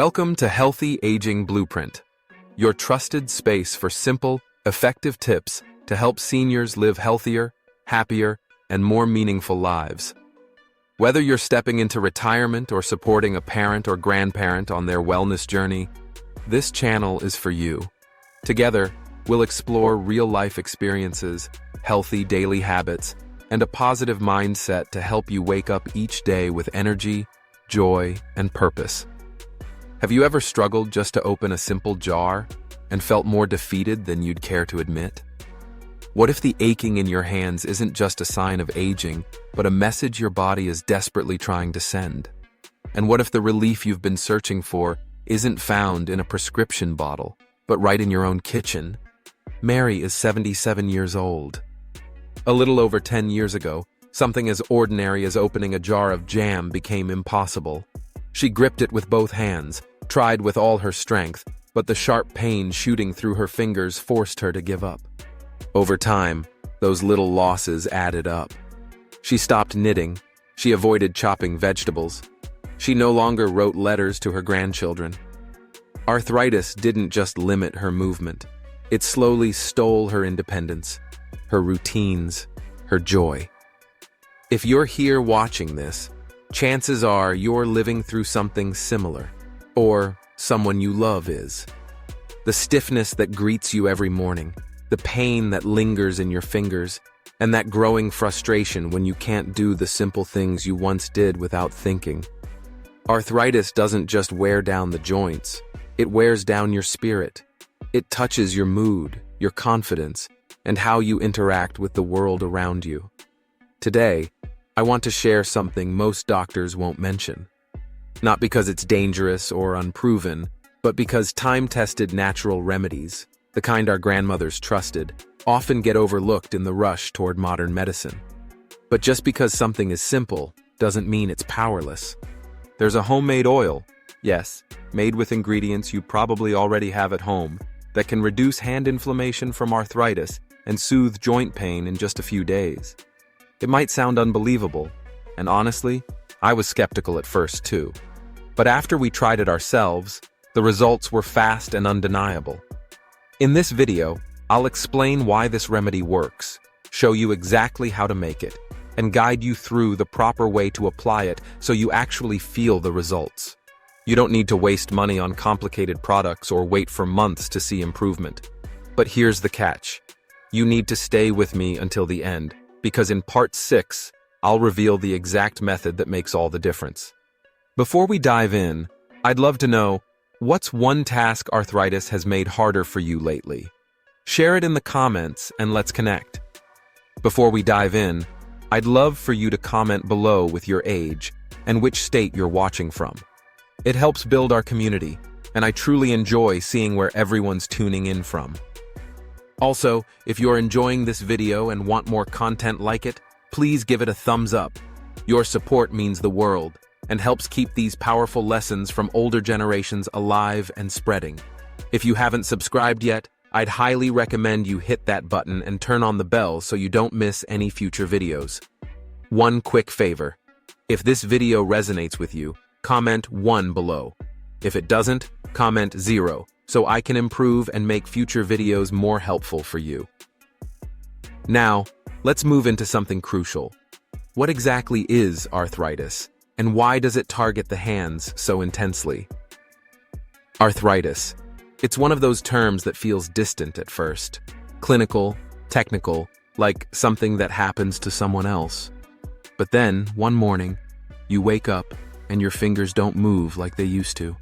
Welcome to Healthy Aging Blueprint, your trusted space for simple, effective tips to help seniors live healthier, happier, and more meaningful lives. Whether you're stepping into retirement or supporting a parent or grandparent on their wellness journey, this channel is for you. Together, we'll explore real-life experiences, healthy daily habits, and a positive mindset to help you wake up each day with energy, joy, and purpose. Have you ever struggled just to open a simple jar and felt more defeated than you'd care to admit? What if the aching in your hands isn't just a sign of aging, but a message your body is desperately trying to send? And what if the relief you've been searching for isn't found in a prescription bottle, but right in your own kitchen? Mary is 77 years old. A little over 10 years ago, something as ordinary as opening a jar of jam became impossible. She gripped it with both hands, tried with all her strength, but the sharp pain shooting through her fingers forced her to give up. Over time, those little losses added up. She stopped knitting. She avoided chopping vegetables. She no longer wrote letters to her grandchildren. Arthritis didn't just limit her movement. It slowly stole her independence, her routines, her joy. If you're here watching this, chances are you're living through something similar, or someone you love is. The stiffness that greets you every morning, the pain that lingers in your fingers, and that growing frustration when you can't do the simple things you once did without thinking. Arthritis doesn't just wear down the joints, it wears down your spirit. It touches your mood, your confidence, and how you interact with the world around you. Today, I want to share something most doctors won't mention. Not because it's dangerous or unproven, but because time-tested natural remedies, the kind our grandmothers trusted, often get overlooked in the rush toward modern medicine. But just because something is simple doesn't mean it's powerless. There's a homemade oil, yes, made with ingredients you probably already have at home, that can reduce hand inflammation from arthritis and soothe joint pain in just a few days. It might sound unbelievable, and honestly, I was skeptical at first too. But after we tried it ourselves, the results were fast and undeniable. In this video, I'll explain why this remedy works, show you exactly how to make it, and guide you through the proper way to apply it so you actually feel the results. You don't need to waste money on complicated products or wait for months to see improvement. But here's the catch. You need to stay with me until the end, because in part 6, I'll reveal the exact method that makes all the difference. Before we dive in, I'd love to know, what's one task arthritis has made harder for you lately? Share it in the comments and let's connect. Before we dive in, I'd love for you to comment below with your age and which state you're watching from. It helps build our community, and I truly enjoy seeing where everyone's tuning in from. Also, if you're enjoying this video and want more content like it, please give it a thumbs up. Your support means the world and helps keep these powerful lessons from older generations alive and spreading. If you haven't subscribed yet, I'd highly recommend you hit that button and turn on the bell so you don't miss any future videos. One quick favor. If this video resonates with you, comment 1 below. If it doesn't, comment 0, so I can improve and make future videos more helpful for you. Now, let's move into something crucial. What exactly is arthritis, and why does it target the hands so intensely? Arthritis. It's one of those terms that feels distant at first. Clinical, technical, like something that happens to someone else. But then, one morning, you wake up and your fingers don't move like they used to.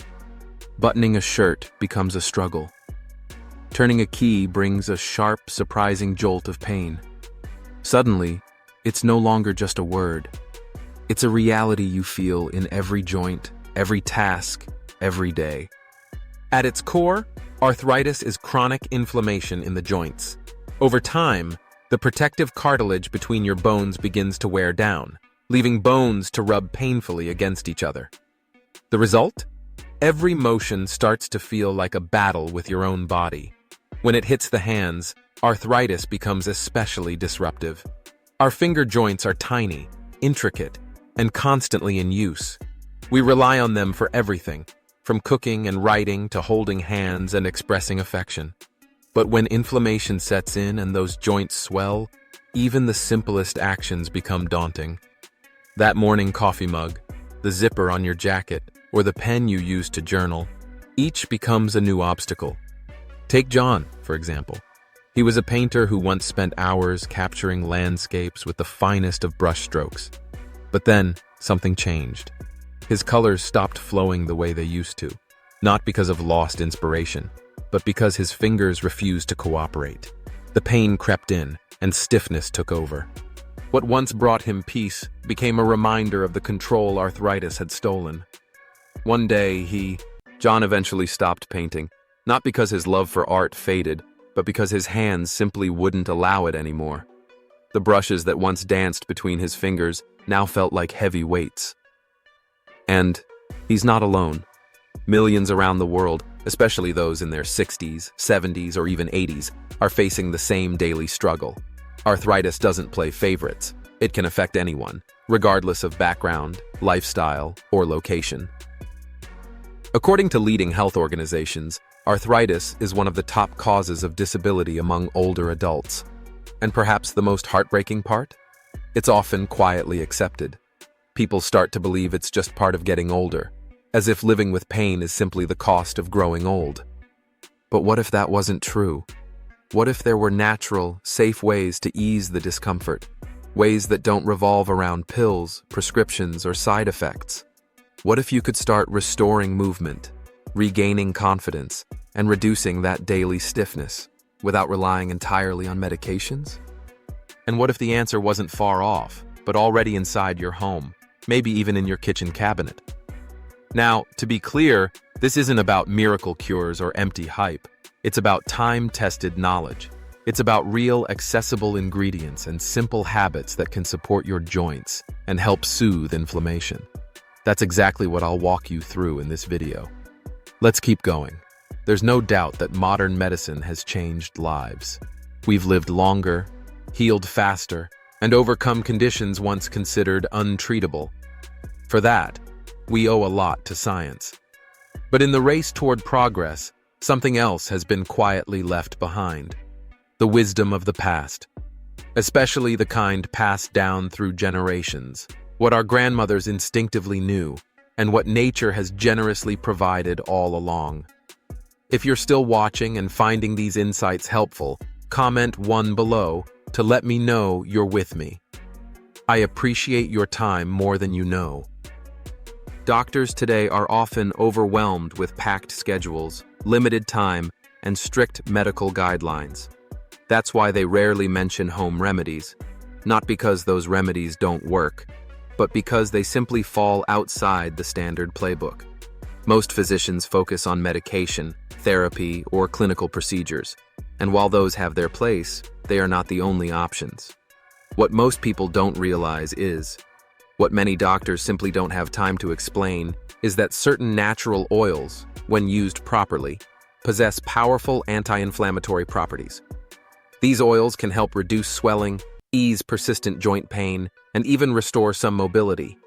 Buttoning a shirt becomes a struggle. Turning a key brings a sharp, surprising jolt of pain. Suddenly, it's no longer just a word. It's a reality you feel in every joint, every task, every day. At its core, arthritis is chronic inflammation in the joints. Over time, the protective cartilage between your bones begins to wear down, leaving bones to rub painfully against each other. The result? Every motion starts to feel like a battle with your own body. When it hits the hands, arthritis becomes especially disruptive. Our finger joints are tiny, intricate, and constantly in use. We rely on them for everything, from cooking and writing to holding hands and expressing affection. But when inflammation sets in and those joints swell, even the simplest actions become daunting. That morning coffee mug, the zipper on your jacket, or the pen you use to journal, each becomes a new obstacle. Take John, for example. He was a painter who once spent hours capturing landscapes with the finest of brushstrokes. But then, something changed. His colors stopped flowing the way they used to, not because of lost inspiration, but because his fingers refused to cooperate. The pain crept in, and stiffness took over. What once brought him peace became a reminder of the control arthritis had stolen. One day, John eventually stopped painting, not because his love for art faded, but because his hands simply wouldn't allow it anymore. The brushes that once danced between his fingers now felt like heavy weights. And he's not alone. Millions around the world, especially those in their 60s, 70s, or even 80s, are facing the same daily struggle. Arthritis doesn't play favorites. It can affect anyone, regardless of background, lifestyle, or location. According to leading health organizations, arthritis is one of the top causes of disability among older adults. And perhaps the most heartbreaking part? It's often quietly accepted. People start to believe it's just part of getting older, as if living with pain is simply the cost of growing old. But what if that wasn't true? What if there were natural, safe ways to ease the discomfort? Ways that don't revolve around pills, prescriptions, or side effects? What if you could start restoring movement, regaining confidence, and reducing that daily stiffness without relying entirely on medications? And what if the answer wasn't far off, but already inside your home, maybe even in your kitchen cabinet? Now, to be clear, this isn't about miracle cures or empty hype. It's about time-tested knowledge. It's about real, accessible ingredients and simple habits that can support your joints and help soothe inflammation. That's exactly what I'll walk you through in this video. Let's keep going. There's no doubt that modern medicine has changed lives. We've lived longer, healed faster, and overcome conditions once considered untreatable. For that, we owe a lot to science. But in the race toward progress, something else has been quietly left behind. The wisdom of the past, especially the kind passed down through generations, what our grandmothers instinctively knew, and what nature has generously provided all along. If you're still watching and finding these insights helpful, comment 1 below to let me know you're with me. I appreciate your time more than you know. Doctors today are often overwhelmed with packed schedules, limited time, and strict medical guidelines. That's why they rarely mention home remedies, not because those remedies don't work, but because they simply fall outside the standard playbook. Most physicians focus on medication, therapy, or clinical procedures, and while those have their place, they are not the only options. What most people don't realize is, what many doctors simply don't have time to explain, is that certain natural oils, when used properly, possess powerful anti-inflammatory properties. These oils can help reduce swelling, ease persistent joint pain, and even restore some mobility.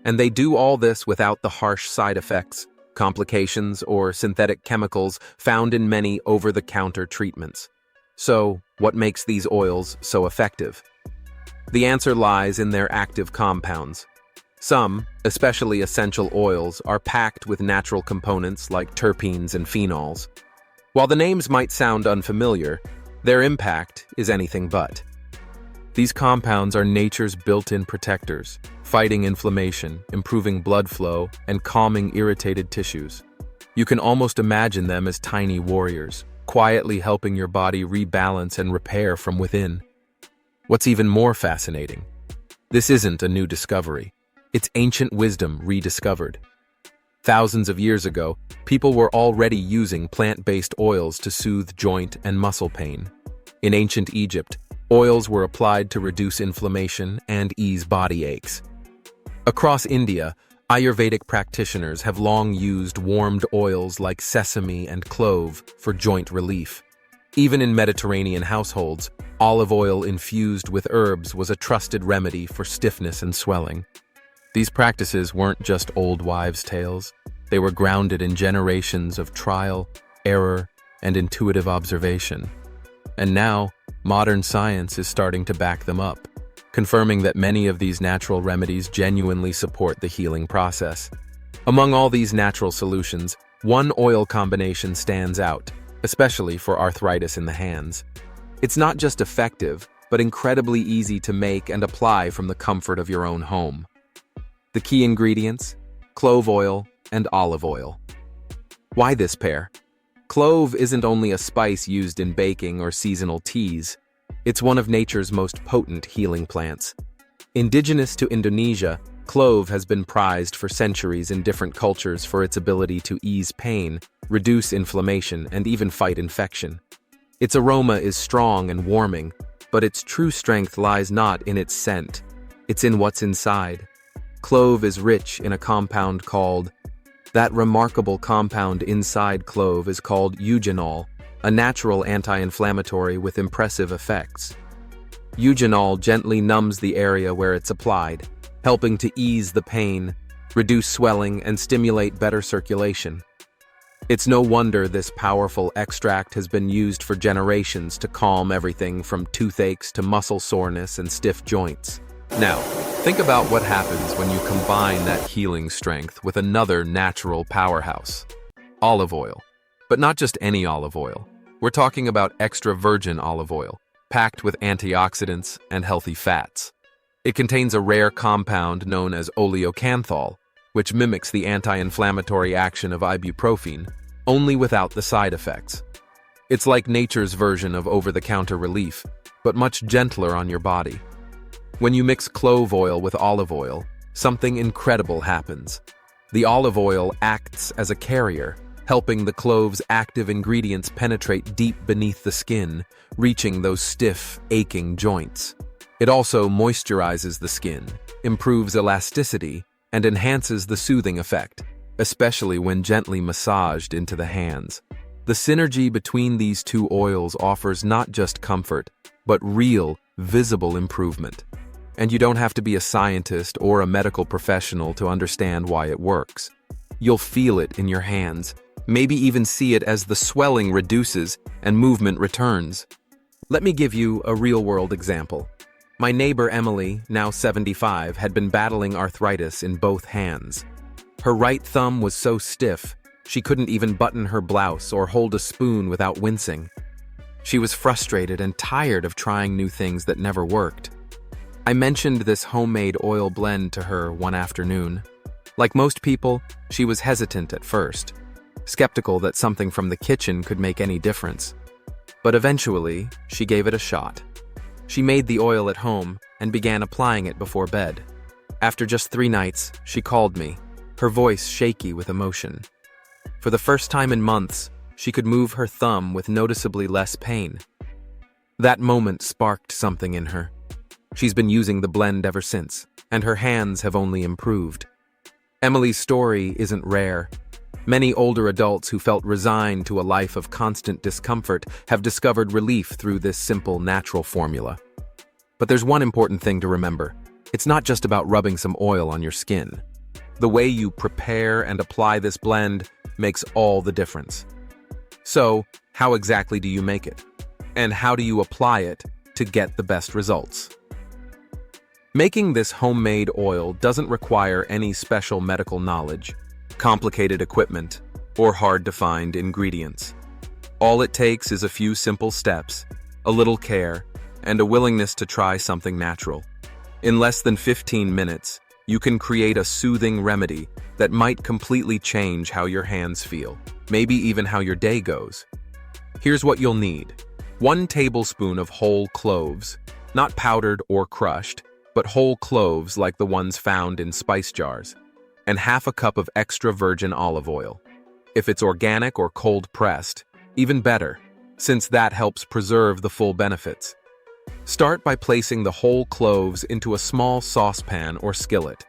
And they do all this without the harsh side effects, complications, or synthetic chemicals found in many over-the-counter treatments. So, what makes these oils so effective? The answer lies in their active compounds. Some, especially essential oils, are packed with natural components like terpenes and phenols. While the names might sound unfamiliar, their impact is anything but. These compounds are nature's built-in protectors, fighting inflammation, improving blood flow, and calming irritated tissues. You can almost imagine them as tiny warriors, quietly helping your body rebalance and repair from within. What's even more fascinating? This isn't a new discovery. It's ancient wisdom rediscovered. Thousands of years ago, people were already using plant-based oils to soothe joint and muscle pain. In ancient Egypt, oils were applied to reduce inflammation and ease body aches. Across India, Ayurvedic practitioners have long used warmed oils like sesame and clove for joint relief. Even in Mediterranean households, olive oil infused with herbs was a trusted remedy for stiffness and swelling. These practices weren't just old wives' tales. They were grounded in generations of trial, error, and intuitive observation. And now, modern science is starting to back them up, confirming that many of these natural remedies genuinely support the healing process. Among all these natural solutions, one oil combination stands out, especially for arthritis in the hands. It's not just effective, but incredibly easy to make and apply from the comfort of your own home. The key ingredients: clove oil and olive oil. Why this pair? Clove isn't only a spice used in baking or seasonal teas. It's one of nature's most potent healing plants. Indigenous to Indonesia, clove has been prized for centuries in different cultures for its ability to ease pain, reduce inflammation, and even fight infection. Its aroma is strong and warming, but its true strength lies not in its scent. It's in what's inside. Clove is rich in a compound called That remarkable compound inside clove is called eugenol, a natural anti-inflammatory with impressive effects. Eugenol gently numbs the area where it's applied, helping to ease the pain, reduce swelling, and stimulate better circulation. It's no wonder this powerful extract has been used for generations to calm everything from toothaches to muscle soreness and stiff joints. Now, think about what happens when you combine that healing strength with another natural powerhouse: olive oil. But not just any olive oil. We're talking about extra virgin olive oil, packed with antioxidants and healthy fats. It contains a rare compound known as oleocanthal, which mimics the anti-inflammatory action of ibuprofen, only without the side effects. It's like nature's version of over-the-counter relief, but much gentler on your body. When you mix clove oil with olive oil, something incredible happens. The olive oil acts as a carrier, helping the clove's active ingredients penetrate deep beneath the skin, reaching those stiff, aching joints. It also moisturizes the skin, improves elasticity, and enhances the soothing effect, especially when gently massaged into the hands. The synergy between these two oils offers not just comfort, but real, visible improvement. And you don't have to be a scientist or a medical professional to understand why it works. You'll feel it in your hands, maybe even see it as the swelling reduces and movement returns. Let me give you a real-world example. My neighbor Emily, now 75, had been battling arthritis in both hands. Her right thumb was so stiff, she couldn't even button her blouse or hold a spoon without wincing. She was frustrated and tired of trying new things that never worked. I mentioned this homemade oil blend to her one afternoon. Like most people, she was hesitant at first, skeptical that something from the kitchen could make any difference. But eventually, she gave it a shot. She made the oil at home and began applying it before bed. After just 3 nights, she called me, her voice shaky with emotion. For the first time in months, she could move her thumb with noticeably less pain. That moment sparked something in her. She's been using the blend ever since, and her hands have only improved. Emily's story isn't rare. Many older adults who felt resigned to a life of constant discomfort have discovered relief through this simple, natural formula. But there's one important thing to remember. It's not just about rubbing some oil on your skin. The way you prepare and apply this blend makes all the difference. So, how exactly do you make it? And how do you apply it to get the best results? Making this homemade oil doesn't require any special medical knowledge, complicated equipment, or hard-to-find ingredients. All it takes is a few simple steps, a little care, and a willingness to try something natural. In less than 15 minutes, you can create a soothing remedy that might completely change how your hands feel, maybe even how your day goes. Here's what you'll need. 1 tablespoon of whole cloves, not powdered or crushed, but whole cloves like the ones found in spice jars, and half a cup of extra virgin olive oil. If it's organic or cold-pressed, even better, since that helps preserve the full benefits. Start by placing the whole cloves into a small saucepan or skillet.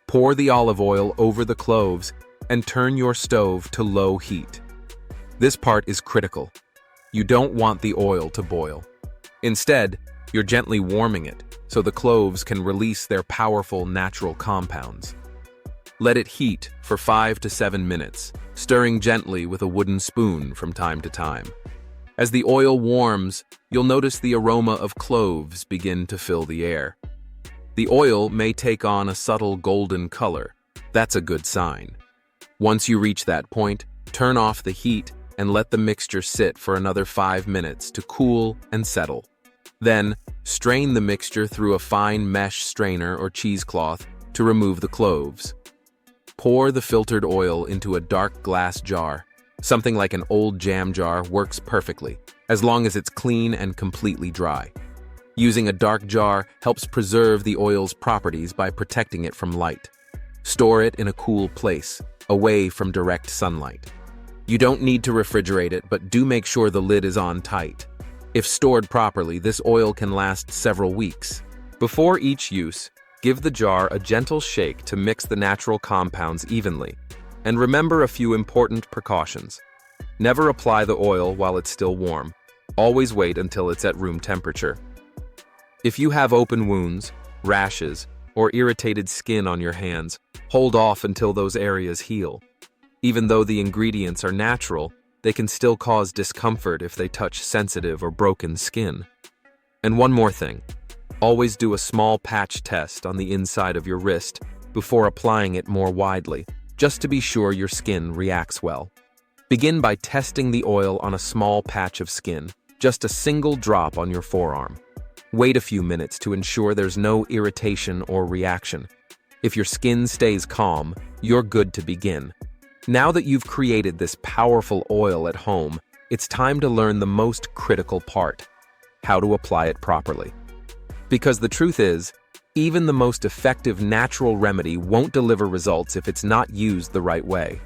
Pour the olive oil over the cloves and turn your stove to low heat. This part is critical. You don't want the oil to boil. Instead, you're gently warming it so the cloves can release their powerful natural compounds. Let it heat for 5 to 7 minutes, stirring gently with a wooden spoon from time to time. As the oil warms, you'll notice the aroma of cloves begin to fill the air. The oil may take on a subtle golden color. That's a good sign. Once you reach that point, turn off the heat and let the mixture sit for another 5 minutes to cool and settle. Then, strain the mixture through a fine mesh strainer or cheesecloth to remove the cloves. Pour the filtered oil into a dark glass jar. Something like an old jam jar works perfectly, as long as it's clean and completely dry. Using a dark jar helps preserve the oil's properties by protecting it from light. Store it in a cool place, away from direct sunlight. You don't need to refrigerate it, but do make sure the lid is on tight. If stored properly, this oil can last several weeks. Before each use, give the jar a gentle shake to mix the natural compounds evenly. And remember a few important precautions. Never apply the oil while it's still warm. Always wait until it's at room temperature. If you have open wounds, rashes, or irritated skin on your hands, hold off until those areas heal. Even though the ingredients are natural, they can still cause discomfort if they touch sensitive or broken skin. And one more thing. Always do a small patch test on the inside of your wrist before applying it more widely, just to be sure your skin reacts well. Begin by testing the oil on a small patch of skin, just a single drop on your forearm. Wait a few minutes to ensure there's no irritation or reaction. If your skin stays calm, you're good to begin. Now that you've created this powerful oil at home, it's time to learn the most critical part: how to apply it properly. Because the truth is, even the most effective natural remedy won't deliver results if it's not used the right way.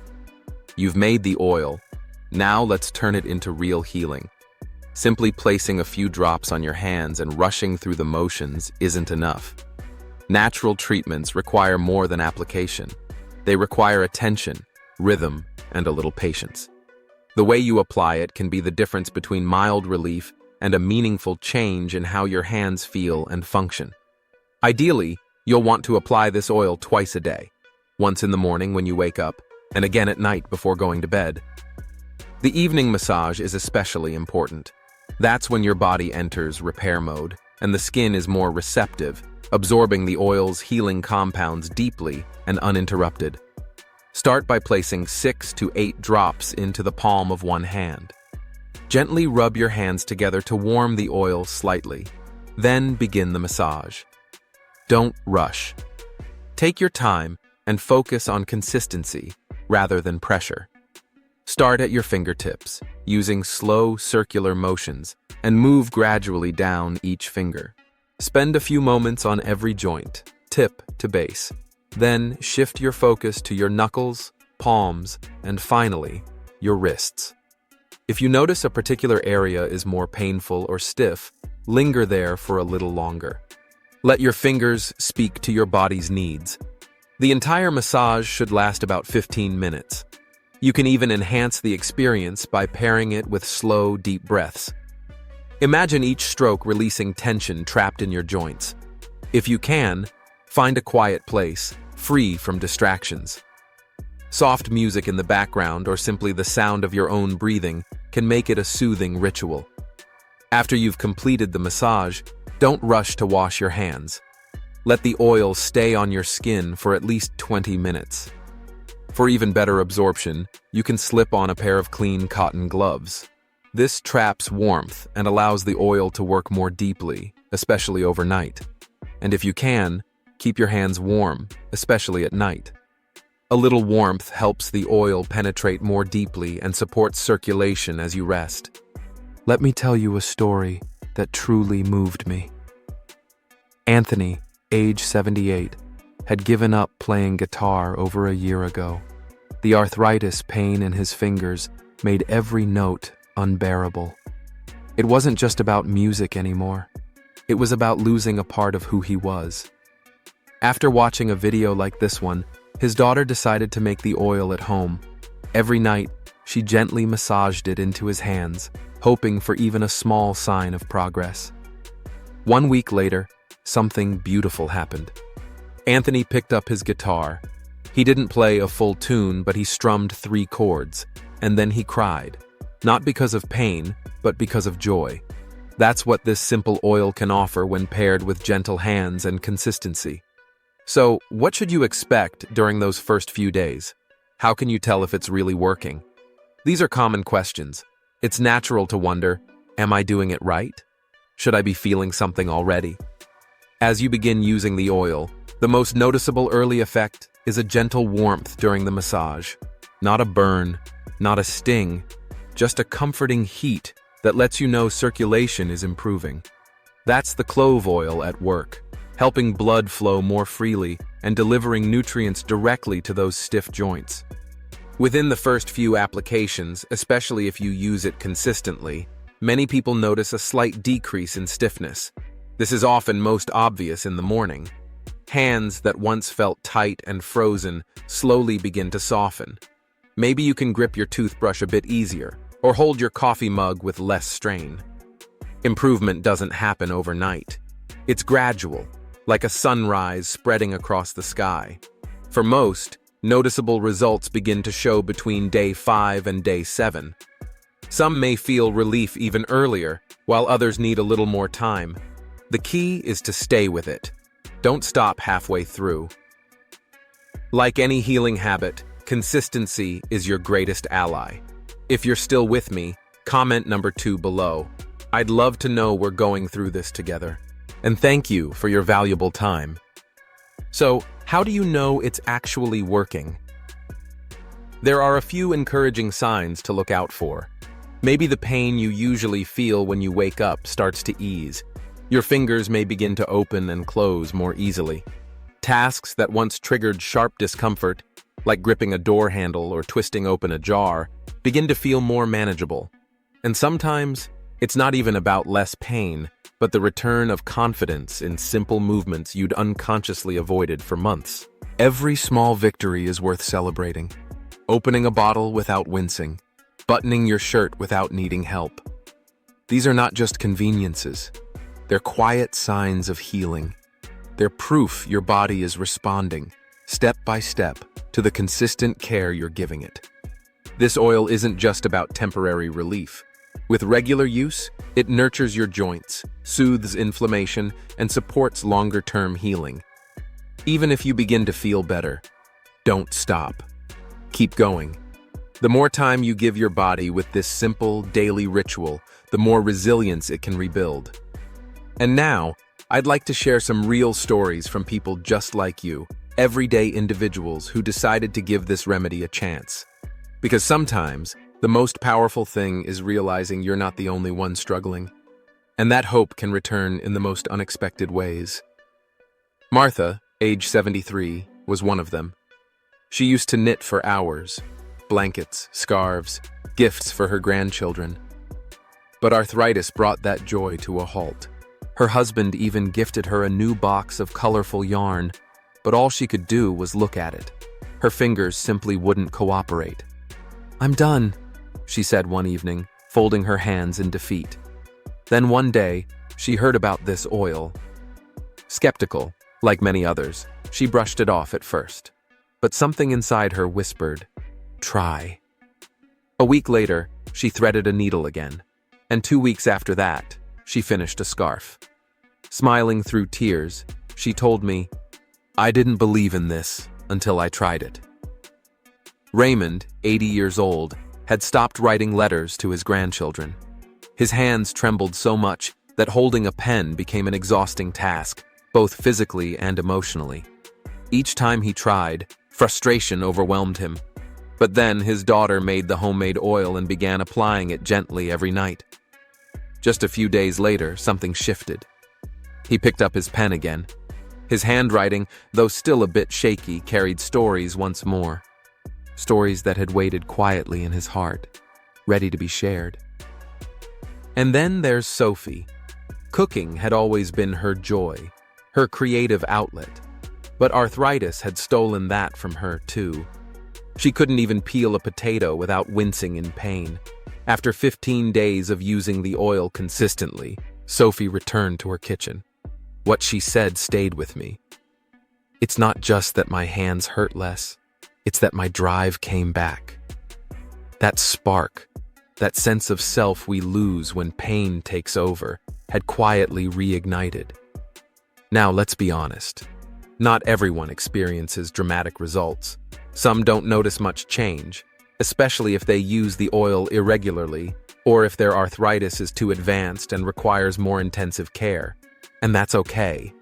You've made the oil. Now let's turn it into real healing. Simply placing a few drops on your hands and rushing through the motions isn't enough. Natural treatments require more than application. They require attention, rhythm, and a little patience. The way you apply it can be the difference between mild relief and a meaningful change in how your hands feel and function. Ideally, you'll want to apply this oil twice a day, once in the morning when you wake up, and again at night before going to bed. The evening massage is especially important. That's when your body enters repair mode, and the skin is more receptive, absorbing the oil's healing compounds deeply and uninterrupted. Start by placing 6 to 8 drops into the palm of one hand. Gently rub your hands together to warm the oil slightly. Then begin the massage. Don't rush. Take your time and focus on consistency rather than pressure. Start at your fingertips, using slow circular motions, and move gradually down each finger. Spend a few moments on every joint, tip to base. Then shift your focus to your knuckles, palms, and finally, your wrists. If you notice a particular area is more painful or stiff, linger there for a little longer. Let your fingers speak to your body's needs. The entire massage should last about 15 minutes. You can even enhance the experience by pairing it with slow, deep breaths. Imagine each stroke releasing tension trapped in your joints. If you can, find a quiet place, free from distractions. Soft music in the background or simply the sound of your own breathing can make it a soothing ritual. After you've completed the massage, don't rush to wash your hands. Let the oil stay on your skin for at least 20 minutes. For even better absorption, you can slip on a pair of clean cotton gloves. This traps warmth and allows the oil to work more deeply, especially overnight. And if you can, keep your hands warm, especially at night. A little warmth helps the oil penetrate more deeply and supports circulation as you rest. Let me tell you a story that truly moved me. Anthony, age 78, had given up playing guitar over a year ago. The arthritis pain in his fingers made every note unbearable. It wasn't just about music anymore. It was about losing a part of who he was. After watching a video like this one, his daughter decided to make the oil at home. Every night, she gently massaged it into his hands, hoping for even a small sign of progress. 1 week later, something beautiful happened. Anthony picked up his guitar, He didn't play a full tune, but he strummed 3 chords, and then he cried. Not because of pain, but because of joy. That's what this simple oil can offer when paired with gentle hands and consistency. So, what should you expect during those first few days? How can you tell if it's really working? These are common questions. It's natural to wonder, am I doing it right? Should I be feeling something already? As you begin using the oil, the most noticeable early effect is a gentle warmth during the massage. Not a burn, not a sting, just a comforting heat that lets you know circulation is improving. That's the clove oil at work, helping blood flow more freely and delivering nutrients directly to those stiff joints. Within the first few applications, especially if you use it consistently, many people notice a slight decrease in stiffness. This is often most obvious in the morning. Hands that once felt tight and frozen slowly begin to soften. Maybe you can grip your toothbrush a bit easier, or hold your coffee mug with less strain. Improvement doesn't happen overnight. It's gradual, like a sunrise spreading across the sky. For most, noticeable results begin to show between day 5 and day 7. Some may feel relief even earlier, while others need a little more time. The key is to stay with it. Don't stop halfway through. Like any healing habit, consistency is your greatest ally. If you're still with me, comment number 2 below. I'd love to know we're going through this together. And thank you for your valuable time. So, how do you know it's actually working? There are a few encouraging signs to look out for. Maybe the pain you usually feel when you wake up starts to ease. Your fingers may begin to open and close more easily. Tasks that once triggered sharp discomfort, like gripping a door handle or twisting open a jar, begin to feel more manageable. And sometimes, it's not even about less pain, but the return of confidence in simple movements you'd unconsciously avoided for months. Every small victory is worth celebrating. Opening a bottle without wincing, buttoning your shirt without needing help. These are not just conveniences. They're quiet signs of healing. They're proof your body is responding, step by step, to the consistent care you're giving it. This oil isn't just about temporary relief. With regular use, it nurtures your joints, soothes inflammation, and supports longer-term healing. Even if you begin to feel better, don't stop. Keep going. The more time you give your body with this simple, daily ritual, the more resilience it can rebuild. And now, I'd like to share some real stories from people just like you, everyday individuals who decided to give this remedy a chance. Because sometimes, the most powerful thing is realizing you're not the only one struggling. And that hope can return in the most unexpected ways. Martha, age 73, was one of them. She used to knit for hours, blankets, scarves, gifts for her grandchildren. But arthritis brought that joy to a halt. Her husband even gifted her a new box of colorful yarn, but all she could do was look at it. Her fingers simply wouldn't cooperate. "I'm done," she said one evening, folding her hands in defeat. Then one day, she heard about this oil. Skeptical, like many others, she brushed it off at first. But something inside her whispered, "Try." A week later, she threaded a needle again, and 2 weeks after that, she finished a scarf. Smiling through tears, she told me, "I didn't believe in this until I tried it." Raymond, 80 years old, had stopped writing letters to his grandchildren. His hands trembled so much that holding a pen became an exhausting task, both physically and emotionally. Each time he tried, frustration overwhelmed him. But then his daughter made the homemade oil and began applying it gently every night. Just a few days later, something shifted. He picked up his pen again. His handwriting, though still a bit shaky, carried stories once more. Stories that had waited quietly in his heart, ready to be shared. And then there's Sophie. Cooking had always been her joy, her creative outlet. But arthritis had stolen that from her, too. She couldn't even peel a potato without wincing in pain. After 15 days of using the oil consistently, Sophie returned to her kitchen. What she said stayed with me. "It's not just that my hands hurt less. It's that my drive came back. That spark, that sense of self we lose when pain takes over, had quietly reignited. Now, let's be honest. Not everyone experiences dramatic results. Some don't notice much change, especially if they use the oil irregularly or if their arthritis is too advanced and requires more intensive care. And that's okay.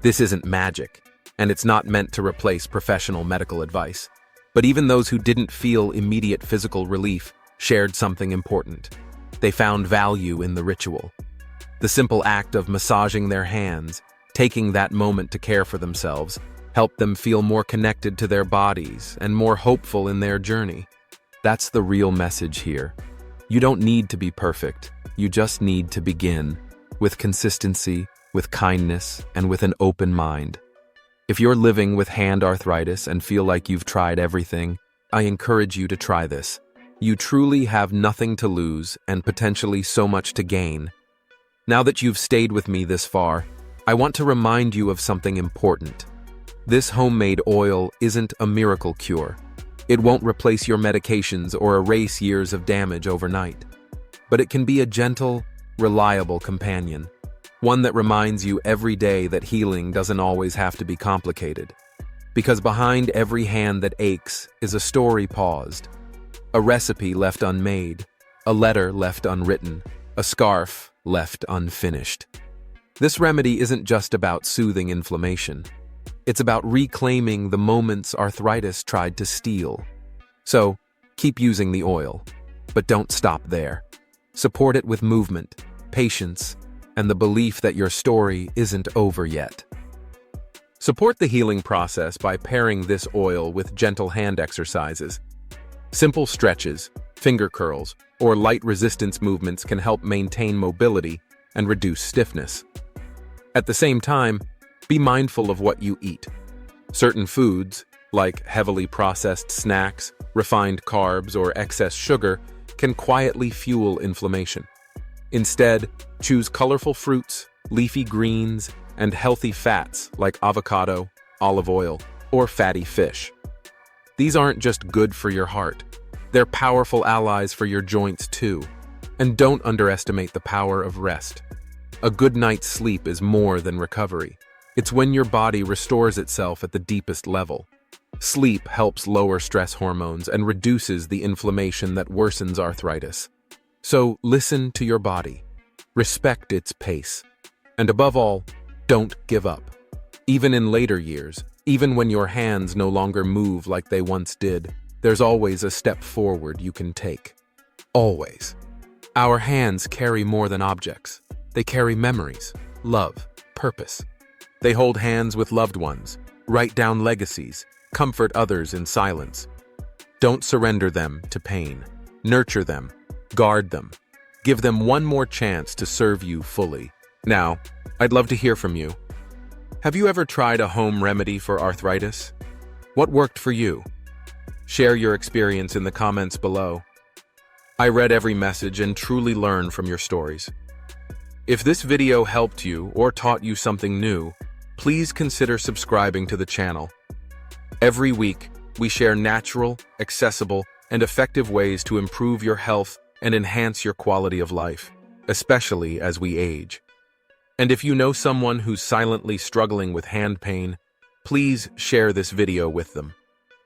This isn't magic, and it's not meant to replace professional medical advice. But even those who didn't feel immediate physical relief shared something important. They found value in the ritual. The simple act of massaging their hands, taking that moment to care for themselves, helped them feel more connected to their bodies and more hopeful in their journey. That's the real message here. You don't need to be perfect. You just need to begin, with consistency, with kindness, and with an open mind. If you're living with hand arthritis and feel like you've tried everything, I encourage you to try this. You truly have nothing to lose and potentially so much to gain. Now that you've stayed with me this far, I want to remind you of something important. This homemade oil isn't a miracle cure. It won't replace your medications or erase years of damage overnight. But it can be a gentle, reliable companion. One that reminds you every day that healing doesn't always have to be complicated. Because behind every hand that aches is a story paused, a recipe left unmade, a letter left unwritten, a scarf left unfinished. This remedy isn't just about soothing inflammation. It's about reclaiming the moments arthritis tried to steal. So, keep using the oil, but don't stop there. Support it with movement, patience, and the belief that your story isn't over yet. Support the healing process by pairing this oil with gentle hand exercises. Simple stretches, finger curls, or light resistance movements can help maintain mobility and reduce stiffness. At the same time, be mindful of what you eat. Certain foods, like heavily processed snacks, refined carbs, or excess sugar, can quietly fuel inflammation. Instead, choose colorful fruits, leafy greens, and healthy fats like avocado, olive oil, or fatty fish. These aren't just good for your heart. They're powerful allies for your joints too. And don't underestimate the power of rest. A good night's sleep is more than recovery. It's when your body restores itself at the deepest level. Sleep helps lower stress hormones and reduces the inflammation that worsens arthritis. So listen to your body, respect its pace, and above all, don't give up. Even in later years, even when your hands no longer move like they once did, there's always a step forward you can take. Always. Our hands carry more than objects. They carry memories, love, purpose. They hold hands with loved ones, write down legacies, comfort others in silence. Don't surrender them to pain. Nurture them. Guard them. Give them one more chance to serve you fully. Now, I'd love to hear from you. Have you ever tried a home remedy for arthritis? What worked for you? Share your experience in the comments below. I read every message and truly learn from your stories. If this video helped you or taught you something new, please consider subscribing to the channel. Every week, we share natural, accessible, and effective ways to improve your health and enhance your quality of life, especially as we age. And if you know someone who's silently struggling with hand pain, please share this video with them.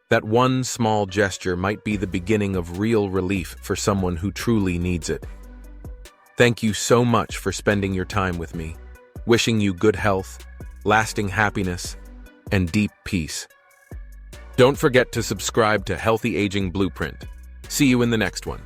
That one small gesture might be the beginning of real relief for someone who truly needs it. Thank you so much for spending your time with me. Wishing you good health, lasting happiness, and deep peace. Don't forget to subscribe to Healthy Aging Blueprint. See you in the next one.